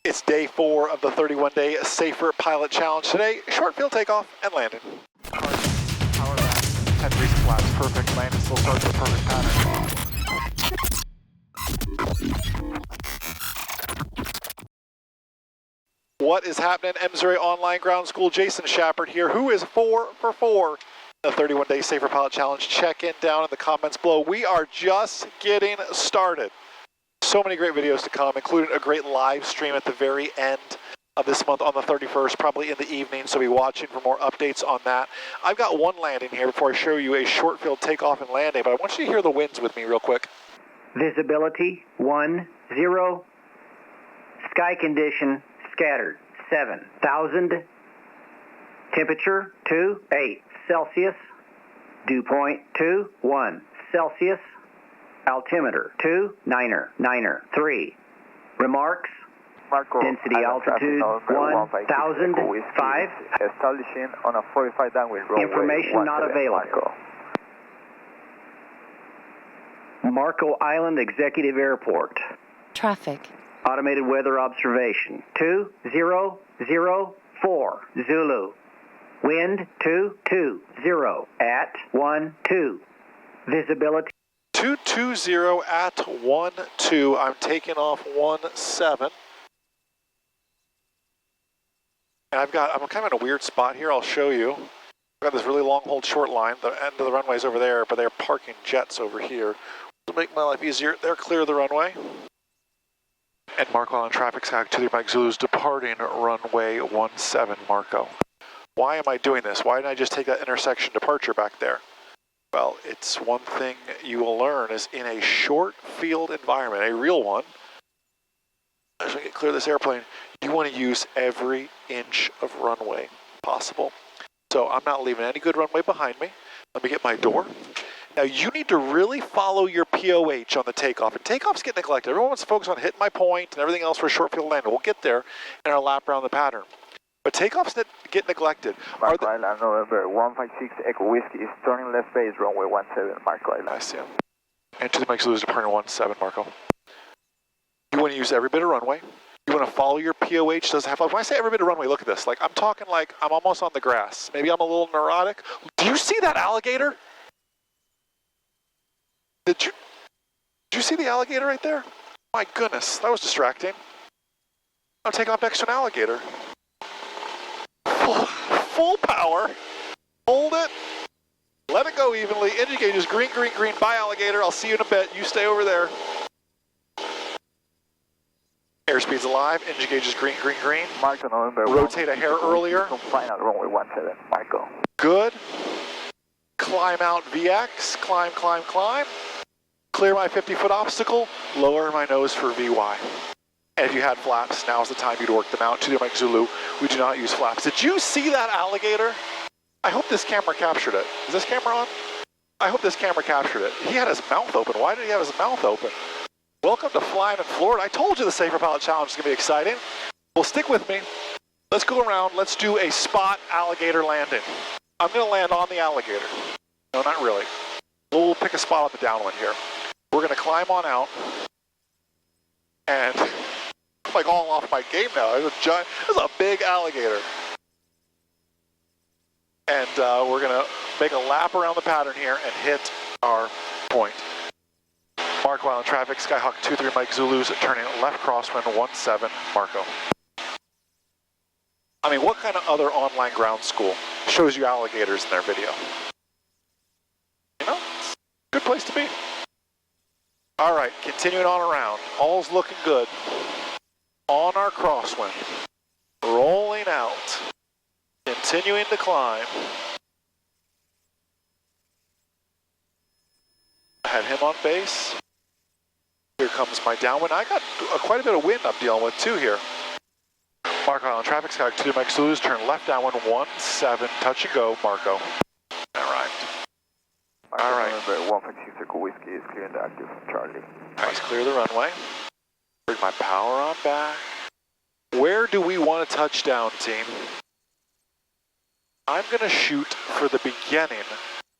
It's day 4 of the 31-day Safer Pilot Challenge. Today, short field takeoff and landing. Power back, 10 recent flaps, perfect. Landing still starts with a perfect pattern. What is happening? MzeroA Online Ground School, Jason Shepard here, who is 4 for 4. The 31-day Safer Pilot Challenge. Check in down in the comments below. We are just getting started. So many great videos to come, including a great live stream at the very end of this month on the 31st, probably in the evening, so be watching for more updates on that. I've got one landing here before I show you a short field takeoff and landing, but I want you to hear the winds with me real quick. Visibility 1, 0. Sky condition scattered 7,000. Temperature 2, 8 Celsius. Dew point 2, 1 Celsius. Altimeter 2, 9er, 3. Remarks. Marco, density altitude 1,005. Establishing on a 45 downwind runway. Information not available. Marco Island Executive Airport. Traffic. Automated weather observation 2004 Zulu. Wind 220 at 12. Visibility 220 at 12. I'm taking off 17. And I'm kind of in a weird spot here. I'll show you. I've got this really long hold short line. The end of the runway's over there, but they're parking jets over here. To make my life easier, they're clear of the runway. And Marco Island traffic sky 23 Mike Zulu's departing runway 17, Marco. Why am I doing this? Why didn't I just take that intersection departure back there? Well, it's one thing you will learn is in a short field environment, a real one, as we get clear of this airplane, you want to use every inch of runway possible. So I'm not leaving any good runway behind me. Let me get my door. Now you need to really follow your POH on the takeoff. And takeoffs get neglected. Everyone wants to focus on hitting my point and everything else for a short field landing. We'll get there in our lap around the pattern. But takeoffs that get neglected. Marco Island, November 156 Echo Whiskey is turning left base, runway 17, Marco Island. I see him. And to the Mike Zulu's departing 17, Marco. You want to use every bit of runway. You want to follow your POH. Doesn't have. When I say every bit of runway, look at this. Like I'm talking like I'm almost on the grass. Maybe I'm a little neurotic. Do you see that alligator? Did you see the alligator right there? My goodness, that was distracting. I'll take off next to an alligator. Full power. Hold it. Let it go evenly. Engine gauge is green, green, green. Bye, alligator. I'll see you in a bit. You stay over there. Airspeed's alive. Engine gauge is green, green, green. Marco, November. Rotate a hair earlier. Final runway 17, Marco. Good. Climb out VX. Climb, climb, climb. Clear my 50-foot obstacle. Lower my nose for VY. And if you had flaps, now's the time you'd work them out. To the Mike Zulu, we do not use flaps. Did you see that alligator? I hope this camera captured it. Is this camera on? I hope this camera captured it. He had his mouth open. Why did he have his mouth open? Welcome to flying in Florida. I told you the Safer Pilot Challenge is going to be exciting. Well, stick with me. Let's go around. Let's do a spot alligator landing. I'm going to land on the alligator. No, not really. We'll pick a spot on the downwind here. We're going to climb on out. And I'm like all off my game now. There's a big alligator. And we're going to make a lap around the pattern here and hit our point. Marco Island traffic, Skyhawk 23 Mike Zulu's turning left crosswind 17, Marco. I mean, what kind of other online ground school shows you alligators in their video? You know, it's a good place to be. All right, continuing on around. All's looking good. On our crosswind. Rolling out. Continuing to climb. I had him on base. Here comes my downwind. I got quite a bit of wind I'm dealing with too here. Marco Island traffic, Sky 2 Mike Zulu's turn left downwind 17, touch and go, Marco. All right. All right. 156 Echo Whiskey is clearing the active Charlie. Nice, clear the runway. Bring my power on back. Where do we want to touch down, team? I'm going to shoot for the beginning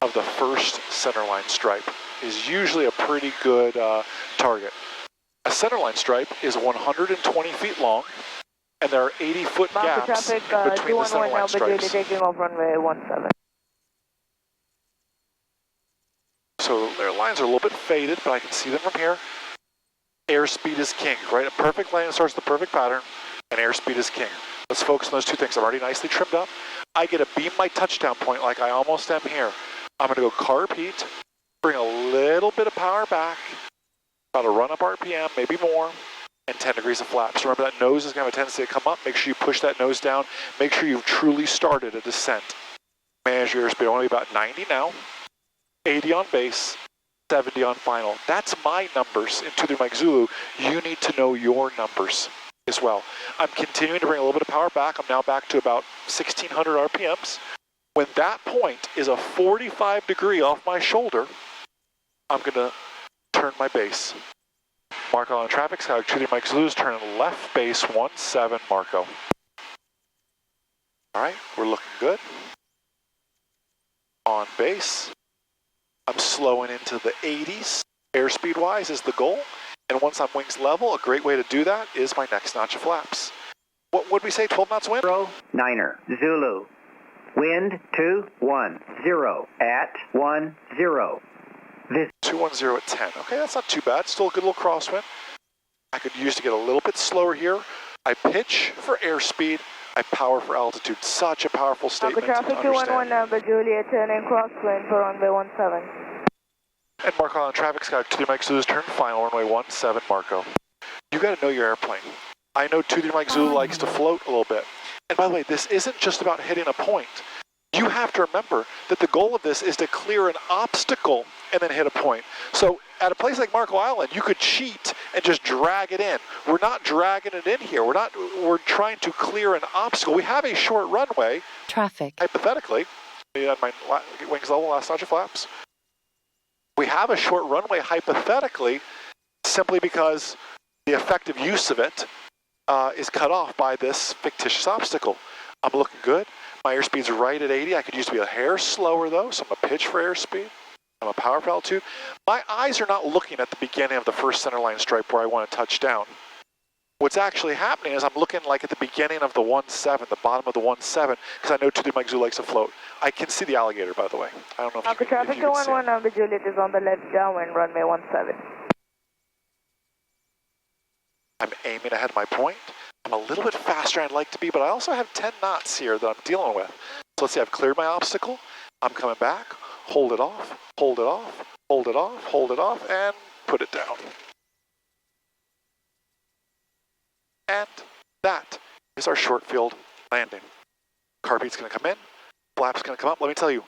of the first centerline stripe. Is usually a pretty good target. A centerline stripe is 120 feet long, and there are 80-foot gaps traffic, in between the centerline stripes. taking off runway 17. So their lines are a little bit faded, but I can see them from here. Airspeed is king, right? A perfect landing starts the perfect pattern, and airspeed is king. Let's focus on those two things. I'm already nicely trimmed up. I get to beam my touchdown point like I almost am here. I'm going to go carb heat, bring a little bit of power back, about a run up RPM, maybe more, and 10 degrees of flaps. Remember that nose is going to have a tendency to come up. Make sure you push that nose down. Make sure you've truly started a descent. Manage your airspeed. Only about 90 now, 80 on base, 70 on final. That's my numbers in 23 Mike Zulu. You need to know your numbers as well. I'm continuing to bring a little bit of power back. I'm now back to about 1,600 RPMs. When that point is a 45 degree off my shoulder, I'm going to turn my base. Marco on traffic, Sky 23 Mike Zulu is turning left base 17 Marco. All right, we're looking good. On base, I'm slowing into the 80s. Airspeed wise is the goal. And once I'm wings level, a great way to do that is my next notch of flaps. What would we say, 12 knots wind? 9er, Zulu. Wind 210 at 10. 210 at 10. Okay, that's not too bad. Still a good little crosswind. I could use to get a little bit slower here. I pitch for airspeed. I power for altitude. Such a powerful statement to traffic understand. 211 Juliet, turning crosswind for runway 17. And Marco on traffic, Sky 23 Mike Zulu's turn final, runway 17 Marco. You got to know your airplane. I know 23 Mike Zulu likes to float a little bit. And by the way, this isn't just about hitting a point. You have to remember that the goal of this is to clear an obstacle and then hit a point. So at a place like Marco Island, you could cheat and just drag it in. We're not dragging it in here. We're trying to clear an obstacle. We have a short runway. Traffic. Hypothetically, at my wings level, last notch of flaps. We have a short runway hypothetically simply because the effective use of it is cut off by this fictitious obstacle. I'm looking good. My airspeed's right at 80. I could use to be a hair slower though, so I'm gonna pitch for airspeed. I'm a power for altitude. My eyes are not looking at the beginning of the first centerline stripe where I want to touch down. What's actually happening is I'm looking like at the beginning of the 17, the bottom of the 17, because I know 23 Mike Zulu likes to float. I can see the alligator, by the way. I don't know if you can, traffic if you can see it. 211 Juliet is on the left downwind, runway 17. I'm aiming ahead of my point. I'm a little bit faster than I'd like to be, but I also have 10 knots here that I'm dealing with. So let's see, I've cleared my obstacle. I'm coming back. Hold it off, hold it off, hold it off, hold it off, and put it down. And that is our short field landing. Carb heat's going to come in, flap's going to come up. Let me tell you,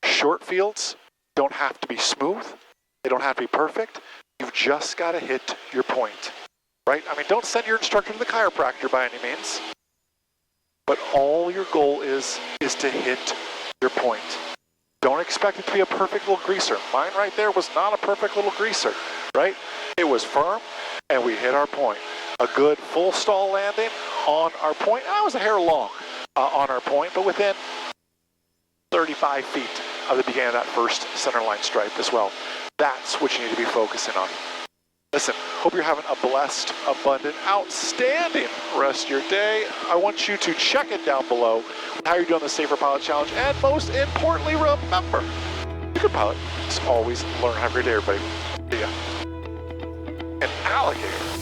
short fields don't have to be smooth. They don't have to be perfect. You've just got to hit your point, right? I mean, don't send your instructor to the chiropractor by any means, but all your goal is to hit your point. Don't expect it to be a perfect little greaser. Mine right there was not a perfect little greaser, right? It was firm, and we hit our point. A good full stall landing on our point. I was a hair long on our point, but within 35 feet of the beginning of that first centerline stripe as well. That's what you need to be focusing on. Listen, hope you're having a blessed, abundant, outstanding rest of your day. I want you to check it down below how you're doing the Safer Pilot Challenge, and most importantly, remember, you can pilot. Just always learn. Have a great day, everybody. See ya. An alligator.